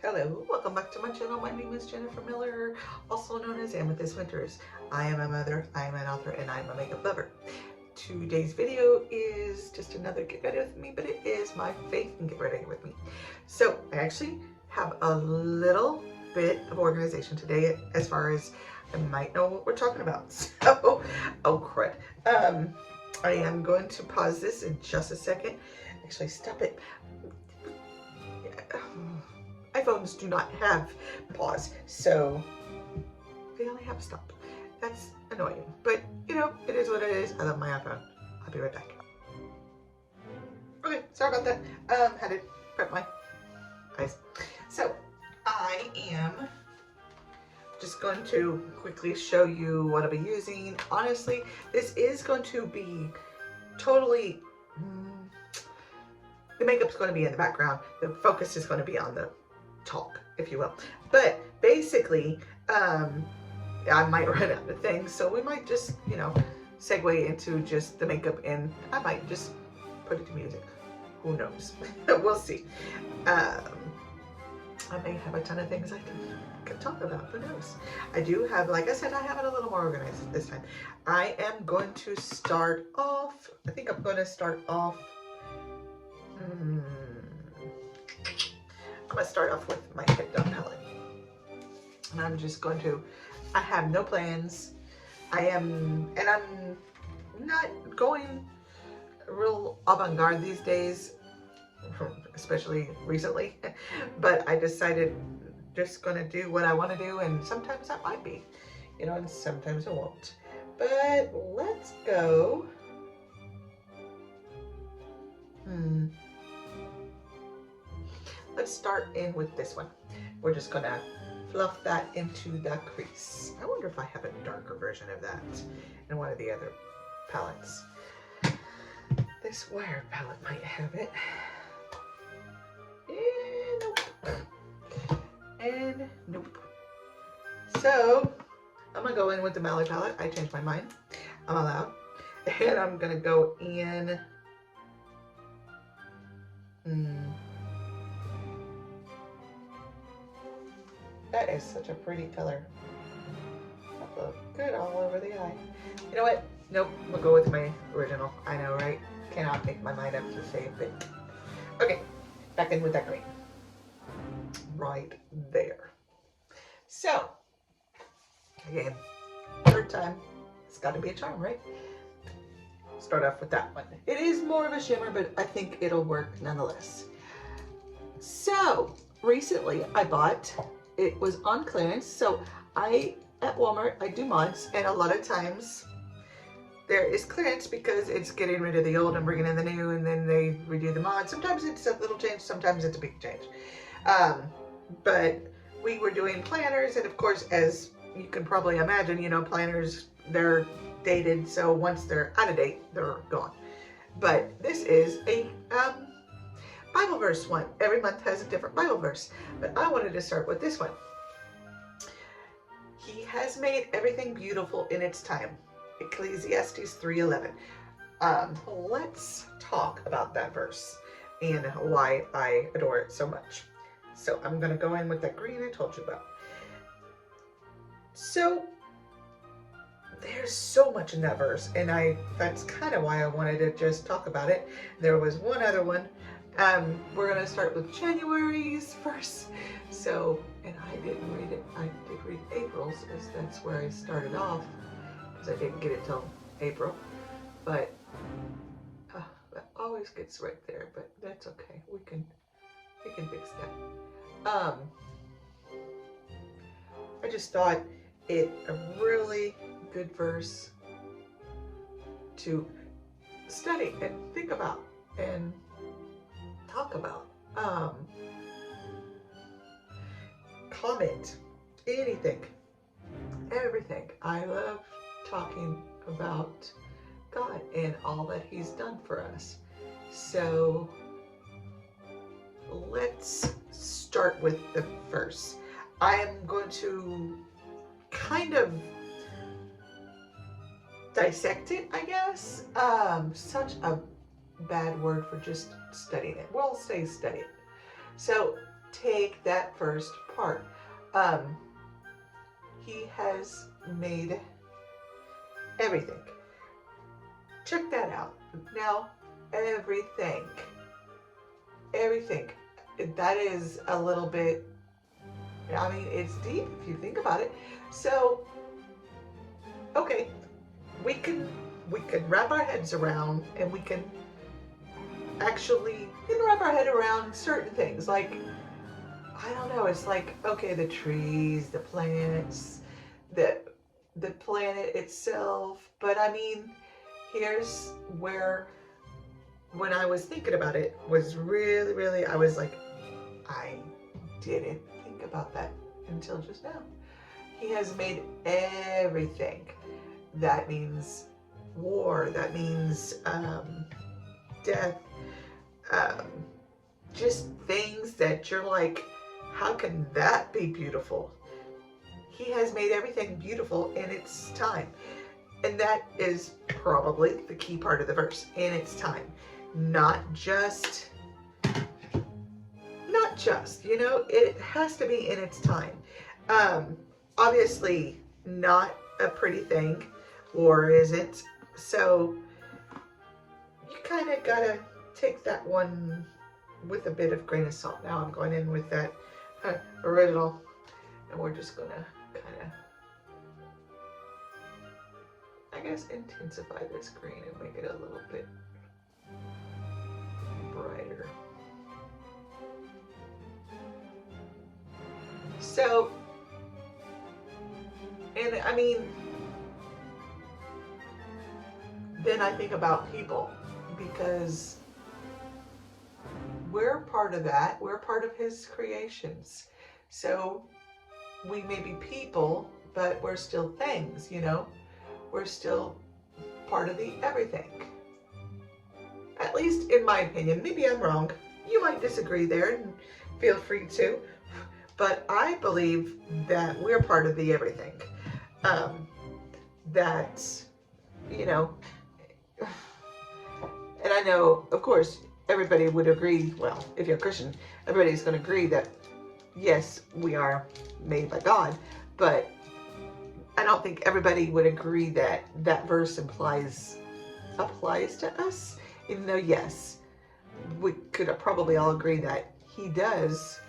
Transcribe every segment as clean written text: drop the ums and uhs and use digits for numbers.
Hello, welcome back to my channel. My name is Jennifer Miller, also known as Amethyst Winters. I am a mother, I am an author, and I'm a makeup lover. Today's video is just another get ready with me, but it is my faith and get ready with me. So I actually have a little bit of organization today as far as I might know what we're talking about. So, oh crud. I am going to pause this in just a second. Actually, stop it. iPhones do not have pause, so they only have stop. That's annoying, but you know, it is what it is. I love my iPhone. I'll be right back. Okay, sorry about that. Had to prep my eyes. So I am just going to quickly show you what I'll be using. Honestly, this is going to be totally, the makeup's going to be in the background. The focus is going to be on the talk, if you will. But basically, I might run out of things, so we might just, you know, segue into just the makeup, and I might just put it to music. Who knows? We'll see. I may have a ton of things I can talk about. Who knows? I do have, like I said, I have it a little more organized this time. I am going to start off, I think I'm going to start off, I'm going to start off with my Head Down palette. And I'm just going to, I have no plans. I'm not going real avant-garde these days, especially recently. But I decided just going to do what I want to do, and sometimes that might be, you know, and sometimes it won't. But let's go. Let's start in with this one. We're just gonna fluff that into the crease. I wonder if I have a darker version of that in one of the other palettes. This Wired palette might have it. And nope. And nope. So I'm gonna go in with the Mally palette. I changed my mind. I'm allowed. And I'm gonna go in. That is such a pretty color. That looks good all over the eye. You know what? Nope, we'll go with my original. I know, right? Cannot make my mind up to say it. Okay, back in with that green. Right there. So, again, third time, it's got to be a charm, right? Start off with that one. It is more of a shimmer, but I think it'll work nonetheless. So, recently I bought, it was on clearance, so at Walmart, I do mods, and a lot of times there is clearance because it's getting rid of the old and bringing in the new, and then they redo the mod. Sometimes it's a little change, sometimes it's a big change. But we were doing planners, and of course, as you can probably imagine, you know, planners, they're dated, so once they're out of date, they're gone. But this is a Bible verse one. Every month has a different Bible verse, but I wanted to start with this one. He has made everything beautiful in its time. Ecclesiastes 3:11. Let's talk about that verse and why I adore it so much. So I'm going to go in with that green I told you about. So there's so much in that verse, and that's kind of why I wanted to just talk about it. There was one other one. We're going to start with January's verse. So, and I didn't read it. I did read April's, as that's where I started off, because I didn't get it till April. But that always gets right there, but that's okay. We can fix that. I just thought it a really good verse to study and think about and talk about. Comment, anything, everything. I love talking about God and all that He's done for us. So let's start with the verse. I am going to kind of dissect it, I guess. Such a bad word for just studying it. We'll say study it. So take that first part. He has made everything. Check that out. Now, everything. That is a little bit, I mean, it's deep if you think about it. So, okay, we can wrap our heads around, and we can actually wrap our head around certain things. Like, I don't know, it's like, okay, the trees, the plants, the planet itself. But I mean, here's where, when I was thinking about it, was really, I was like, I didn't think about that until just now. He has made everything. That means war, that means death, just things that you're like, how can that be beautiful? He has made everything beautiful in its time. And that is probably the key part of the verse, in its time. Not just, it has to be in its time. Obviously not a pretty thing, or is it? So you kind of gotta take that one with a bit of grain of salt. Now I'm going in with that original, and we're just gonna kind of, I guess, intensify this green and make it a little bit brighter. So, and I mean, then I think about people, because we're part of that. We're part of his creations. So we may be people, but we're still things, We're still part of the everything. At least in my opinion. Maybe I'm wrong. You might disagree there, and feel free to. But I believe that we're part of the everything. That, and I know, of course, everybody would agree, well, if you're a Christian, everybody's going to agree that, yes, we are made by God, but I don't think everybody would agree that that verse applies to us, even though, yes, we could probably all agree that he does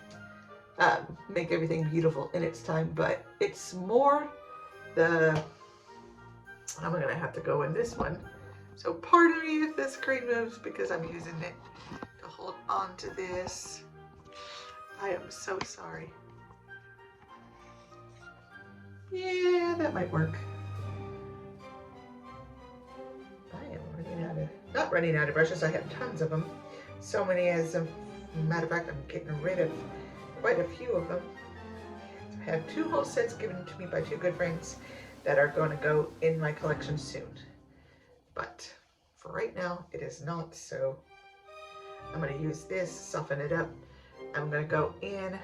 make everything beautiful in its time, but it's more I'm going to have to go in this one. So pardon me if this screen moves, because I'm using it to hold on to this. I am so sorry. Yeah, that might work. I am not running out of brushes. I have tons of them. So many, as a matter of fact, I'm getting rid of quite a few of them. I have 2 whole sets given to me by 2 good friends that are going to go in my collection soon. But for right now, it is not. So I'm going to use this, soften it up. I'm going to go in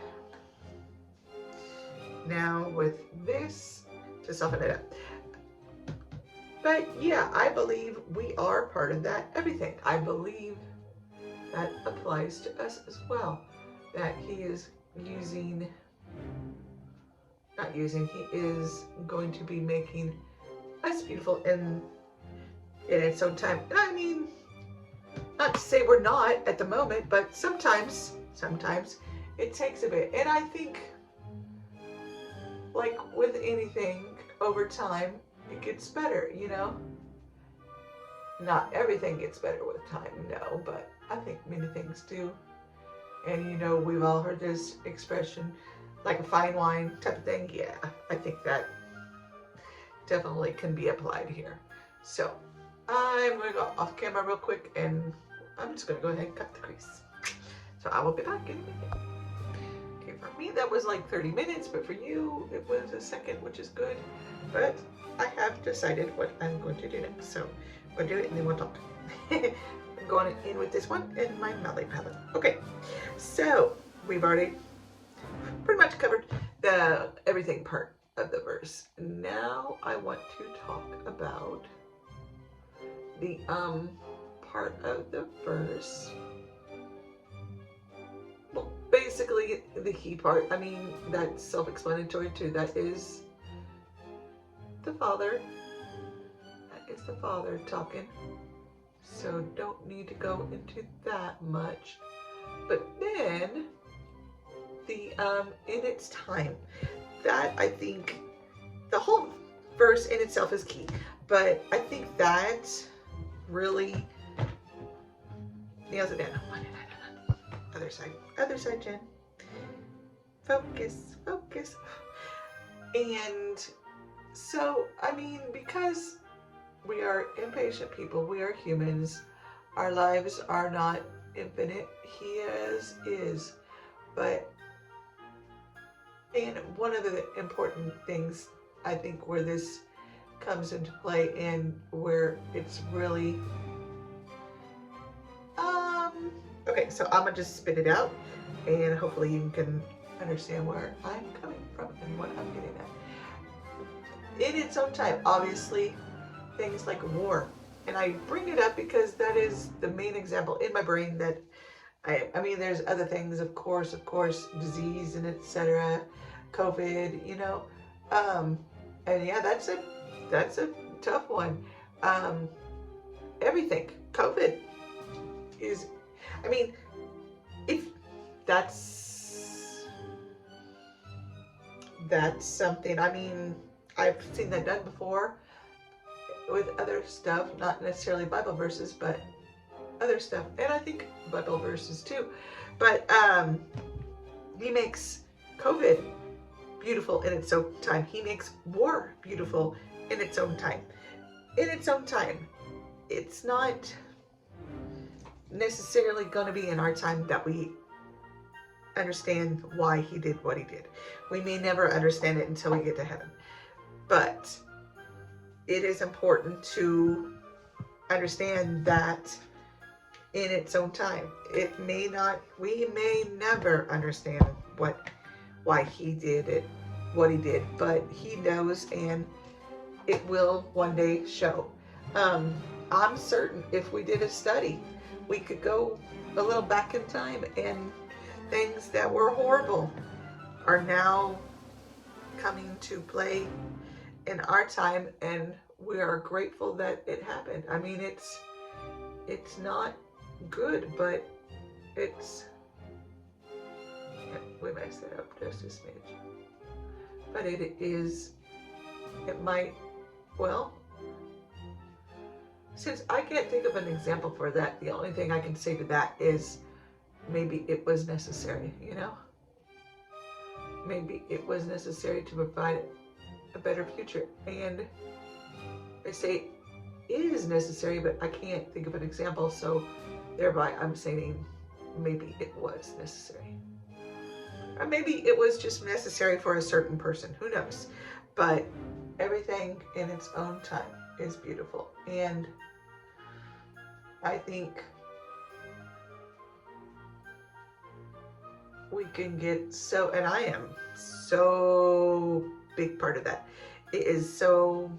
now with this to soften it up. But yeah, I believe we are part of that everything. I believe that applies to us as well. That he is he is going to be making us beautiful in its own time. And I mean, not to say we're not at the moment, but sometimes it takes a bit. And I think, like with anything, over time, it gets better, Not everything gets better with time, no, but I think many things do. And we've all heard this expression, like a fine wine type of thing. Yeah, I think that definitely can be applied here. So I'm going to go off camera real quick, and I'm just going to go ahead and cut the crease. So I will be back in a minute. Okay, for me that was like 30 minutes, but for you it was a second, which is good. But I have decided what I'm going to do next. So I'm going to do it and then we'll talk. I'm going in with this one in my Mallet palette. Okay, so we've already pretty much covered the everything part of the verse. Now I want to talk about the part of the verse. Well, basically the key part. I mean, that's self-explanatory too. That is the Father. That is the Father talking. So don't need to go into that much. But then the in its time, that I think the whole verse in itself is key. But I think that really nails it down. Other side, Jen. Focus, focus. And so, I mean, because we are impatient people, we are humans, our lives are not infinite. His is. But, and one of the important things, I think, where this comes into play and where it's really, okay, so I'm gonna just spit it out and hopefully you can understand where I'm coming from and what I'm getting at. In its own time, obviously, things like war, and I bring it up because that is the main example in my brain that I mean, there's other things, of course, disease and etc., COVID, you know, and yeah, that's a tough one. Everything, COVID is, I mean, if that's something, I mean, I've seen that done before with other stuff, not necessarily Bible verses, but other stuff, and I think Bible verses too. But he makes COVID beautiful in its own time. He makes war beautiful in its own time. In its own time. It's not necessarily going to be in our time that we understand why he did what he did. We may never understand it until we get to heaven. But it is important to understand that in its own time. It may not, we may never understand why he did it, what he did, but he knows, and it will one day show. I'm certain if we did a study, we could go a little back in time, and things that were horrible are now coming to play in our time, and we are grateful that it happened. I mean, it's not good, but it's, we messed it up just a smidge, but it might, well, since I can't think of an example for that, the only thing I can say to that is maybe it was necessary, you know? Maybe it was necessary to provide a better future. And I say it is necessary, but I can't think of an example, so thereby I'm saying maybe it was necessary. Or maybe it was just necessary for a certain person, who knows? But everything in its own time is beautiful. And I think we can get so, and I am so big part of that. It is so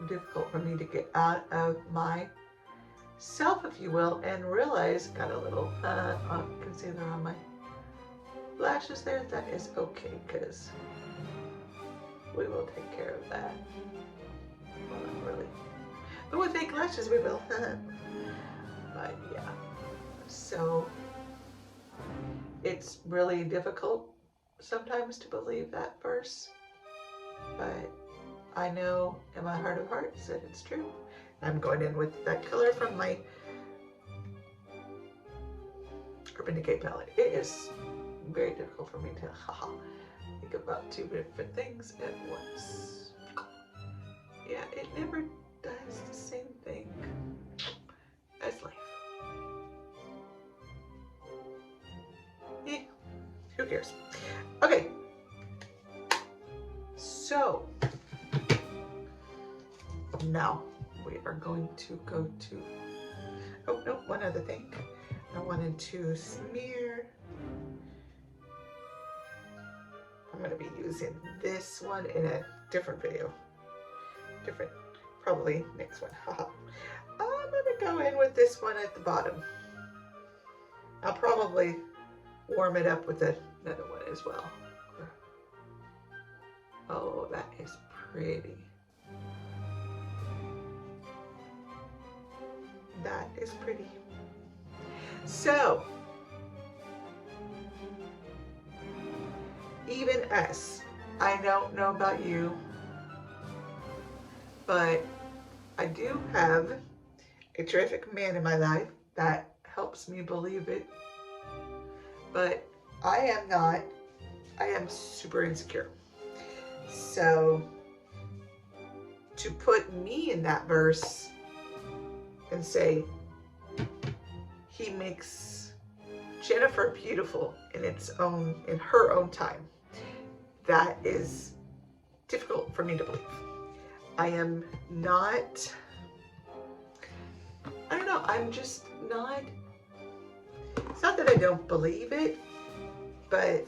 difficult for me to get out of myself, if you will, and realize, got a little concealer on my lashes there. That is okay, because we will take care of that. Well, not really, but with fake lashes we will. But yeah, so it's really difficult sometimes to believe that verse, but I know in my heart of hearts that it's true. I'm going in with that color from my Urban Decay palette. It is very difficult for me to think about two different things at once. Yeah, it never does the same thing as life. Eh, who cares? Okay, so now we are going to go to, oh no, one other thing. I wanted to smear. I'm going to be using this one in a different video. Probably next one. Haha. I'm going to go in with this one at the bottom. I'll probably warm it up with a another one as well. Oh, that is pretty. That is pretty. So, even us, I don't know about you, but I do have a terrific man in my life that helps me believe it. But I am not. I am super insecure. So, to put me in that verse and say, he makes Jennifer beautiful in her own time, that is difficult for me to believe. I am not, I don't know, I'm just not, it's not that I don't believe it, but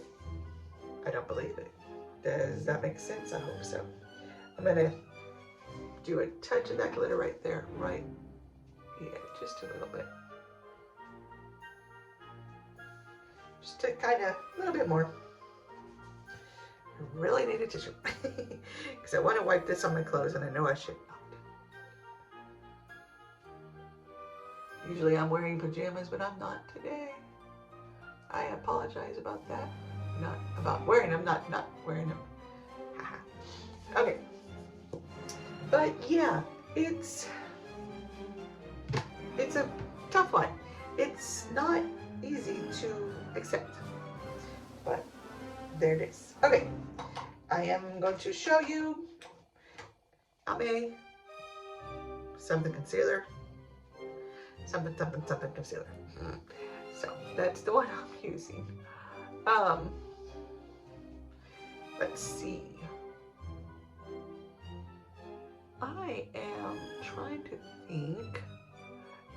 I don't believe it. Does that make sense? I hope so. I'm gonna do a touch of that glitter right there, right? Yeah, just a little bit. Just to kind of, a little bit more. I really need a tissue because I want to wipe this on my clothes and I know I should not. Usually I'm wearing pajamas, but I'm not today. I apologize about that. Not about wearing them, not wearing them. Okay. But yeah, it's a tough one. It's not easy to accept, but there it is. Okay, I am going to show you something concealer, something concealer. So that's the one I'm using. Let's see. I am trying to think.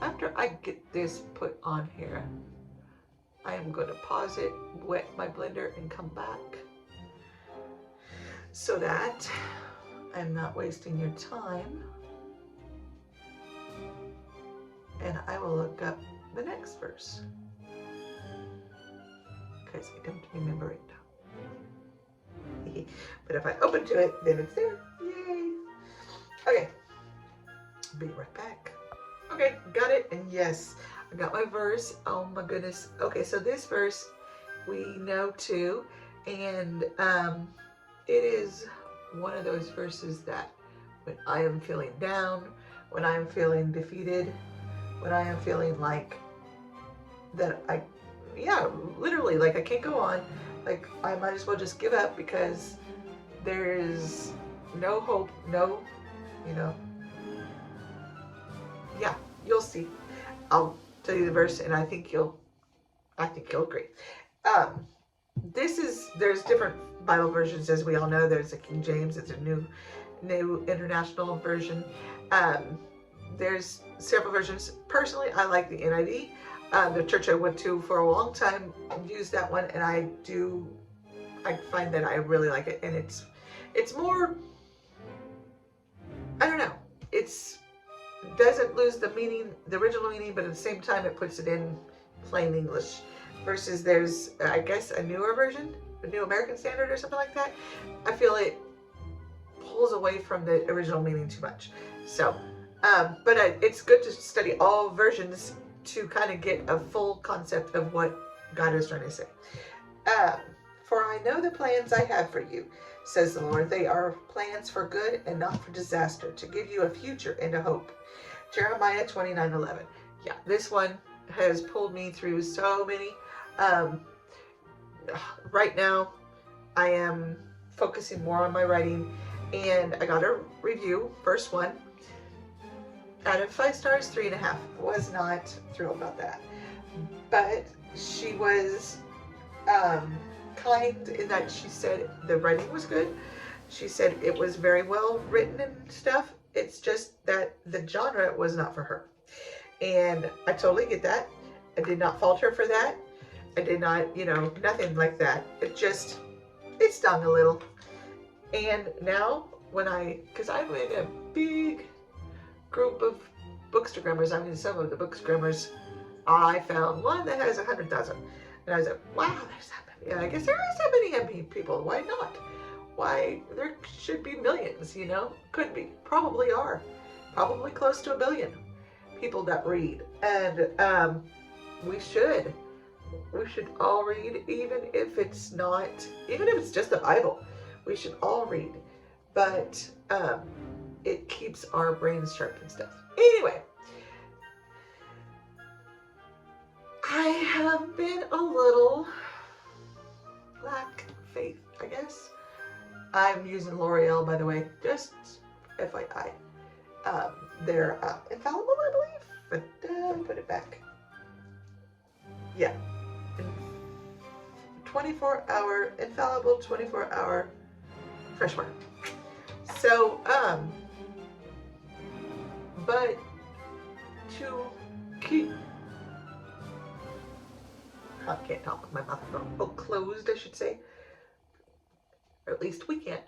After I get this put on here, I am going to pause it, wet my blender, and come back so that I'm not wasting your time. And I will look up the next verse because I don't remember it. But if I open to it, then it's there. Yay! Okay, be right back. Okay, got it, and yes, I got my verse. Oh my goodness. Okay, so this verse we know too, and it is one of those verses that when I am feeling down, when I am feeling defeated, when I am feeling like that literally like I can't go on, like I might as well just give up because there is no hope, no, yeah, you'll see. I'll tell you the verse, and I think you'll agree. There's different Bible versions, as we all know. There's a King James. It's a new international version. There's several versions. Personally, I like the NIV. The church I went to for a long time used that one, and I find that I really like it, and it's more, I don't know, it doesn't lose the meaning, the original meaning, but at the same time it puts it in plain English. Versus there's, I guess, a newer version, the New American Standard or something like that. I feel it pulls away from the original meaning too much. So, but it's good to study all versions to kind of get a full concept of what God is trying to say. For I know the plans I have for you, says the Lord. They are plans for good and not for disaster, to give you a future and a hope. Jeremiah 29:11. Yeah, this one has pulled me through so many. Right now, I am focusing more on my writing, and I got a review, first one. Out of 5 stars, 3.5. Was not thrilled about that. But she was kind in that she said the writing was good. She said it was very well written and stuff. It's just that the genre was not for her. And I totally get that. I did not fault her for that. I did not, nothing like that. It stung a little. And now because I'm in a big group of bookstagrammers, some of the bookstagrammers, I found one that has 100,000. And I was like, wow, there's that Yeah, I guess there are so many MP people. Why not? Why, there should be millions, you know? Could be. Probably are. Probably close to 1 billion people that read. And we should. We should all read, even if it's not, even if it's just the Bible. We should all read. But it keeps our brains sharp and stuff. Anyway, I have been a little lack faith, I guess. I'm using L'Oreal, by the way, just FYI. They're infallible, I believe, but put it back. Yeah. 24-hour, infallible 24-hour fresh water. So, but to keep, I can't talk with my mouth closed, I should say. Or at least we can't.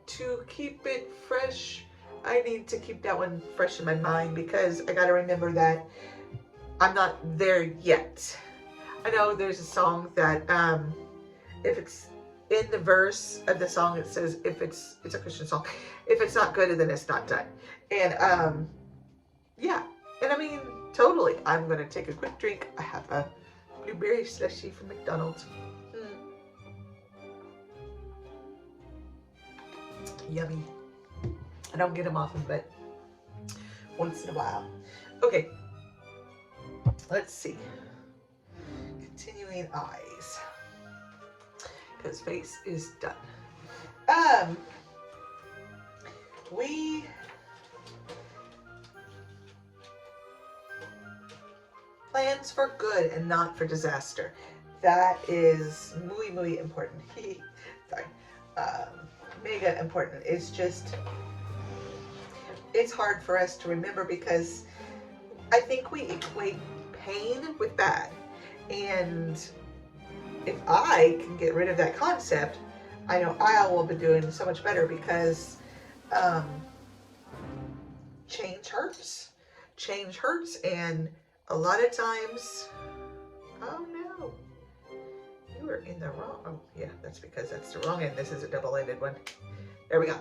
To keep it fresh, I need to keep that one fresh in my mind because I gotta remember that I'm not there yet. I know there's a song that if it's in the verse of the song, it says if it's a Christian song, if it's not good, then it's not done. And yeah, and I mean, totally. I'm gonna take a quick drink. I have a blueberry slushy from McDonald's. Yummy. I don't get them often, but once in a while. Okay, let's see. Continuing eyes, because face is done. We plans for good and not for disaster. That is muy important. Sorry. Mega important. It's just, it's hard for us to remember because I think we equate pain with bad. And if I can get rid of that concept, I know I will be doing so much better because change hurts. Change hurts, and a lot of times, oh no. You were in the wrong, oh yeah, that's because that's the wrong end. This is a double-ended one. There we go.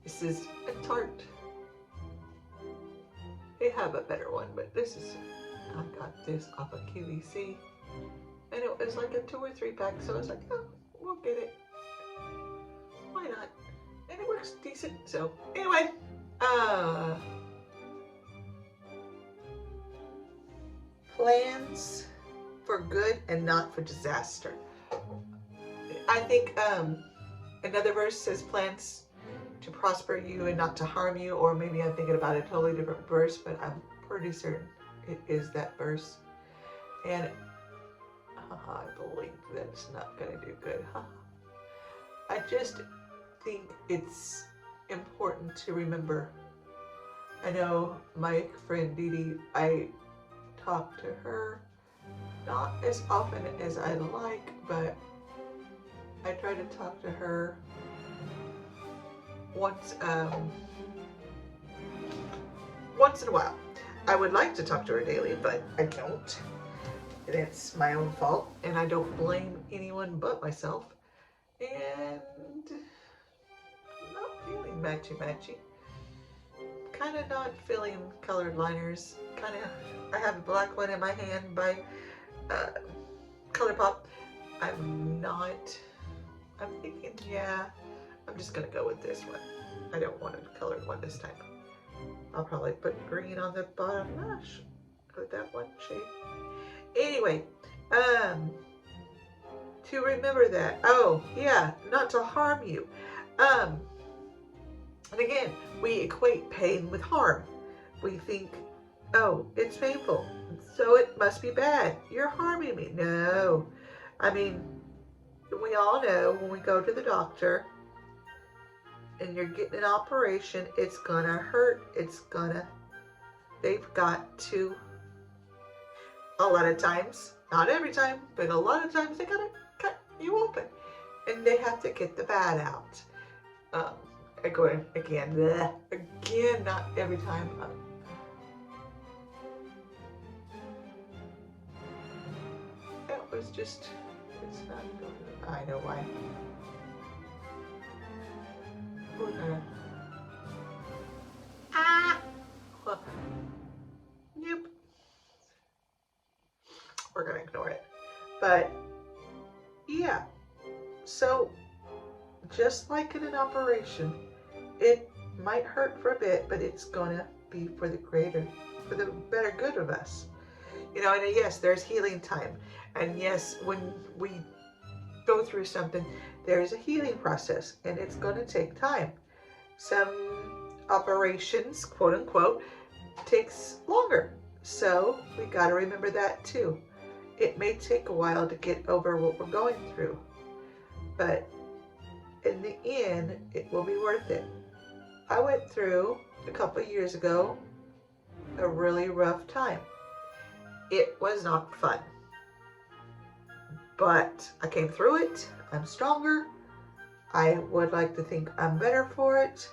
This is a tart. They have a better one, but this is, I got this off of QVC. And it was like a 2 or 3 pack, so I was like, oh, we'll get it. Why not? And it works decent, so anyway. Plans for good and not for disaster. I think another verse says plans to prosper you and not to harm you, or maybe I'm thinking about a totally different verse, but I'm pretty certain it is that verse. And I believe that's not going to do good. I just think it's important to remember. I know my friend Dee Dee, I talk to her not as often as I'd like, but I try to talk to her once in a while. I would like to talk to her daily, but I don't. And it's my own fault, and I don't blame anyone but myself. And I'm not feeling matchy-matchy. Kind of not feeling colored liners. Kind of, I have a black one in my hand by ColourPop. I'm thinking, yeah, I'm just gonna go with this one. I don't want a colored one this time. I'll probably put green on the bottom lash with that one shade. Anyway, to remember that. Oh, yeah, not to harm you. And again, we equate pain with harm. We think, oh, it's painful, so it must be bad. You're harming me. No. I mean, we all know when we go to the doctor and you're getting an operation, it's gonna hurt. They've got to, a lot of times, not every time, but a lot of times they gotta cut you open and they have to get the bad out. Again, not every time. just, it's not going. I know why. We're gonna. Well, yep. We're gonna ignore it. But yeah, so just like in an operation, it might hurt for a bit, but it's gonna be for the better good of us. You know, and yes, there's healing time. And yes, when we go through something, there's a healing process, and it's going to take time. Some operations, quote unquote, takes longer. So we got to remember that too. It may take a while to get over what we're going through, but in the end, it will be worth it. I went through a couple of years ago a really rough time. It was not fun, but I came through it. I'm stronger. I would like to think I'm better for it.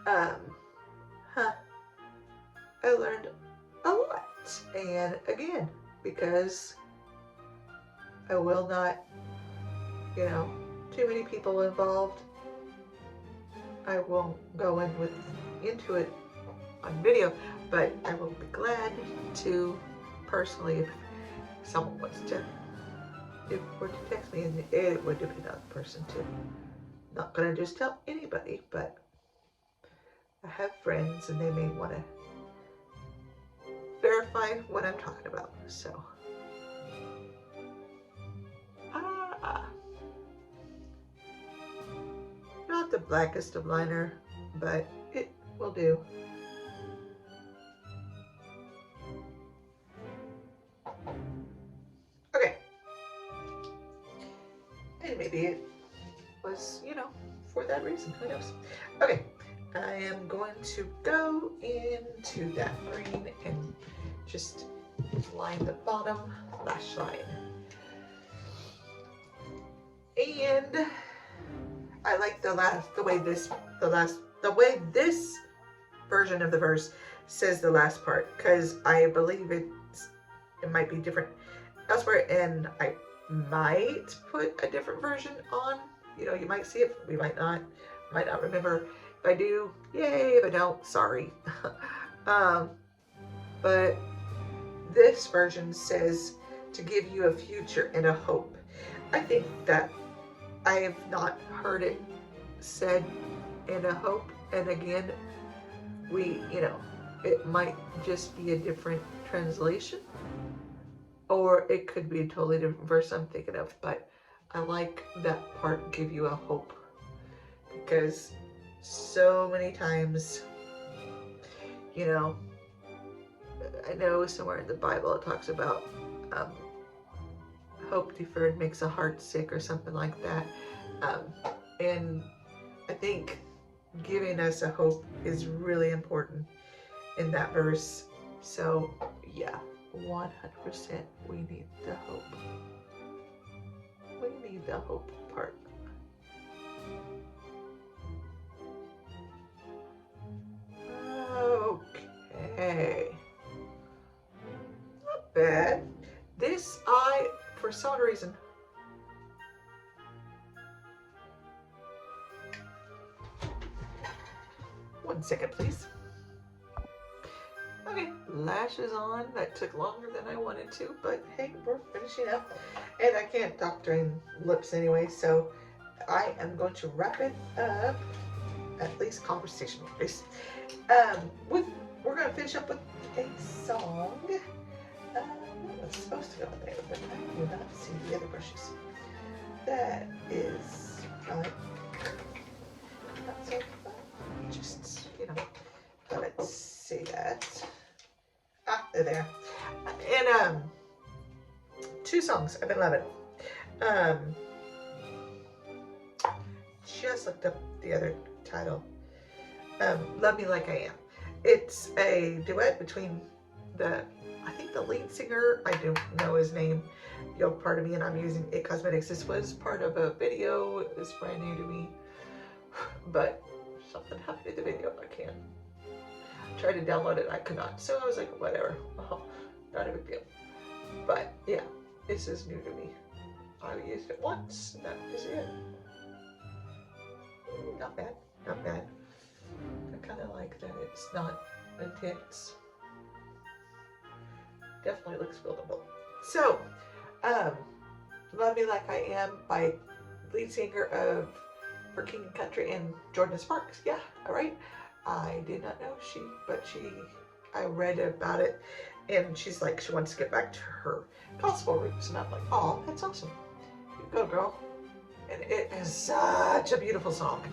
I learned a lot. And again, because I will not, too many people involved, I won't go into it on video, but I will be glad to personally, if someone wants to, were to text me, and it would depend on the person too. Not gonna just tell anybody, but I have friends and they may want to verify what I'm talking about. So, not the blackest of liner, but it will do. Okay. And maybe it was, for that reason. Who knows? Okay. I am going to go into that green and just line the bottom lash line. And I like the way this version of the verse says the last part, because I believe it might be different elsewhere, and I might put a different version on. You might see it, we might not remember. If I do, yay. If I don't, sorry. But this version says to give you a future and a hope. I think that I have not heard it said in a hope. And again, it might just be a different translation, or it could be a totally different verse I'm thinking of. But I like that part, give you a hope, because so many times, I know somewhere in the Bible it talks about hope deferred makes a heart sick, or something like that. And I think giving us a hope is really important in that verse. So yeah, 100% we need the hope. We need the hope part. Okay. Not bad. This, for some reason, one second, please. Okay, lashes on. That took longer than I wanted to, but hey, we're finishing up. And I can't talk during lips anyway, so I am going to wrap it up, at least conversation-wise. We're going to finish up with a song. What was supposed to go in there, but I do not see the other brushes. That is fun. Not so fun. Just, let's see that. They're there. And, 2 songs I've been loving. Just looked up the other title. Love Me Like I Am. It's a duet between I think the lead singer, I don't know his name, Yo Part of Me, and I'm using It Cosmetics. This was part of a video. It was brand new to me, but something happened to the video. I can't. I tried to download it, I could not. So I was like, whatever. Well, not a big deal. But yeah, this is new to me. I used it once, and that is it. Not bad, not bad. I kind of like that it's not intense. Definitely looks buildable. So, Love Me Like I Am by lead singer of For King and Country and Jordan Sparks. Yeah, all right. I did not know I read about it, and she's like, she wants to get back to her gospel roots, and I'm like, oh, that's awesome. You go, girl. And it is such a beautiful song.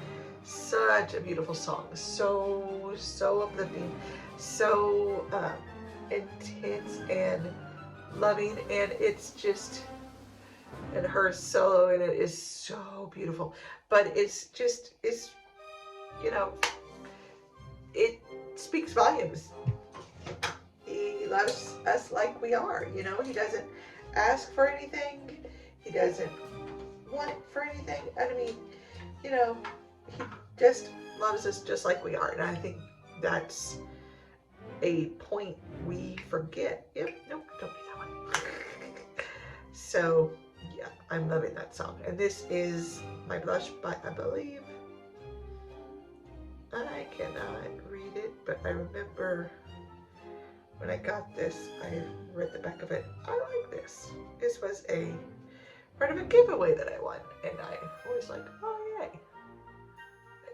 Such a beautiful song. So uplifting. So intense and loving, and it's just, and her solo in it is so beautiful. But it's you know, it speaks volumes. He loves us like we are, you know. He doesn't ask for anything. He doesn't want for anything. I mean, you know, he just loves us just like we are. And I think that's a point we forget. Yep, nope, don't be that one. So, yeah, I'm loving that song. And this is My Blush by, I believe, I cannot read it, but I remember when I got this, I read the back of it. I like this. This was a part of a giveaway that I won, and I was like, oh yay.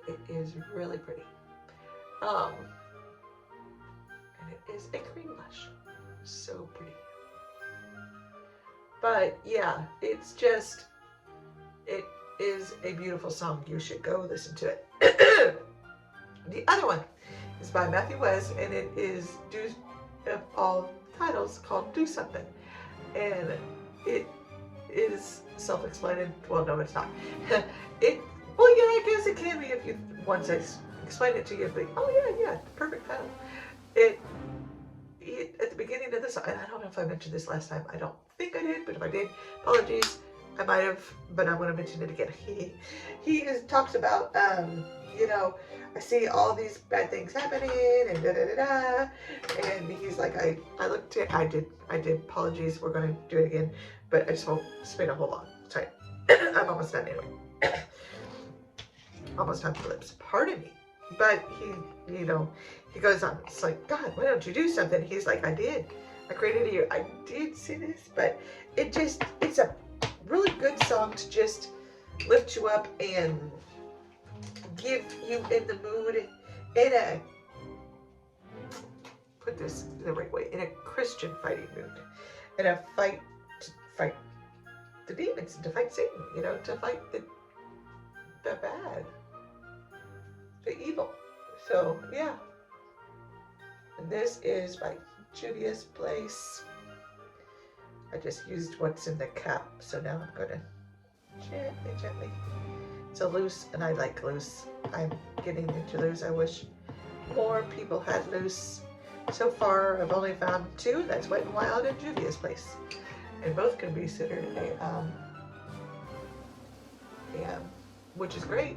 It is really pretty. And it is a cream blush. So pretty. But yeah, it's just, it is a beautiful song. You should go listen to it. The other one is by Matthew West, and it is of all titles called Do Something. And it is self-explanatory. Well, no, it's not. Well, yeah, I guess it can be if you, once I explain it to you, but oh yeah, perfect title. It at the beginning of this, and I don't know if I mentioned this last time. I don't think I did, but if I did, apologies. I might have, but I'm going to mention it again. He talks about, you know, I see all these bad things happening, and da-da-da-da, and he's like, I looked at, I did, apologies, we're going to do it again, but I just won't spin a whole lot. Sorry. I'm almost done anyway. Almost time for lips. Pardon me. But he, you know, he goes on, it's like, God, why don't you do something? He's like, I did. I created you. I did see this, but it's a really good song to just lift you up and give you in the mood, put this the right way, in a Christian fighting mood, in a fight to fight the demons, to fight Satan, you know, to fight the bad, the evil. So yeah, and this is by Juvia's Place. I just used what's in the cap, so now I'm gonna gently. So loose, and I like loose. I'm getting into loose. I wish more people had loose. So far, I've only found 2. That's Wet n Wild and Juvia's Place, and both can be considered which is great.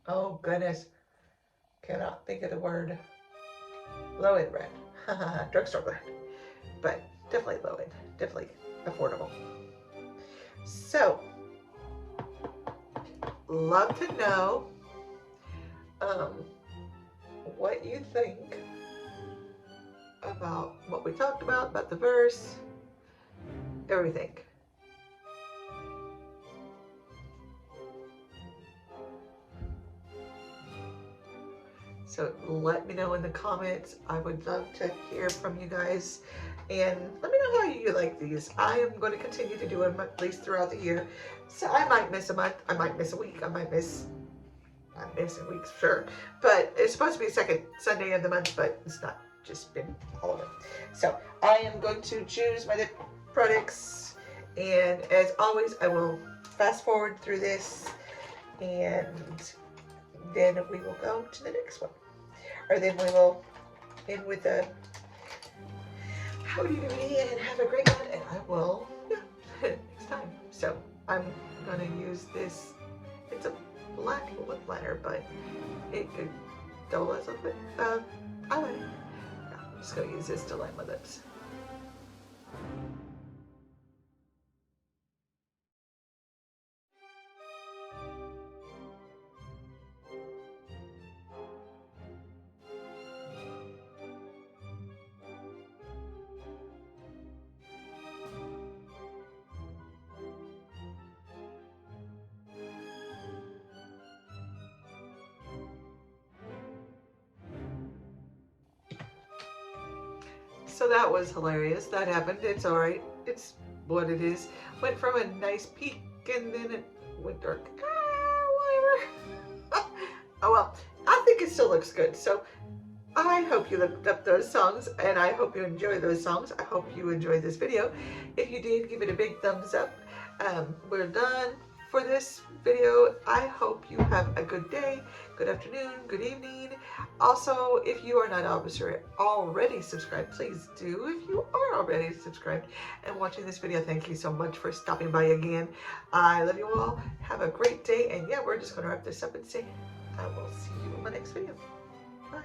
Oh goodness, cannot think of the word. Low end brand, drugstore brand, but definitely low end, definitely affordable. So, love to know what you think about what we talked about the verse, everything. So let me know in the comments. I would love to hear from you guys, and let me know how you like these. I am going to continue to do them at least throughout the year. So I might miss a month, I might miss a week, I'm missing weeks for sure. But it's supposed to be the second Sunday of the month, but it's not just been all of it. So I am going to choose my products, and as always, I will fast forward through this, and then we will go to the next one. Or then we will end with a howdy doody and have a great one, and I will, yeah, next time. So I'm gonna use this. It's a black lip liner, but it could double as a lip eyeliner. Yeah, I'm just gonna use this to line my lips. that was hilarious. That happened. It's all right. It's what it is. Went from a nice peak and then it went dark. Whatever. Oh well, I think it still looks good. So I hope you looked up those songs and I hope you enjoy those songs. I hope you enjoyed this video. If you did, give it a big thumbs up. We're done for this video. I hope you have a good day, good afternoon, good evening. Also, if you are not already subscribed, please do. If you are already subscribed and watching this video, thank you so much for stopping by again. I love you all. Have a great day. And yeah, we're just going to wrap this up and say, I will see you in my next video. Bye.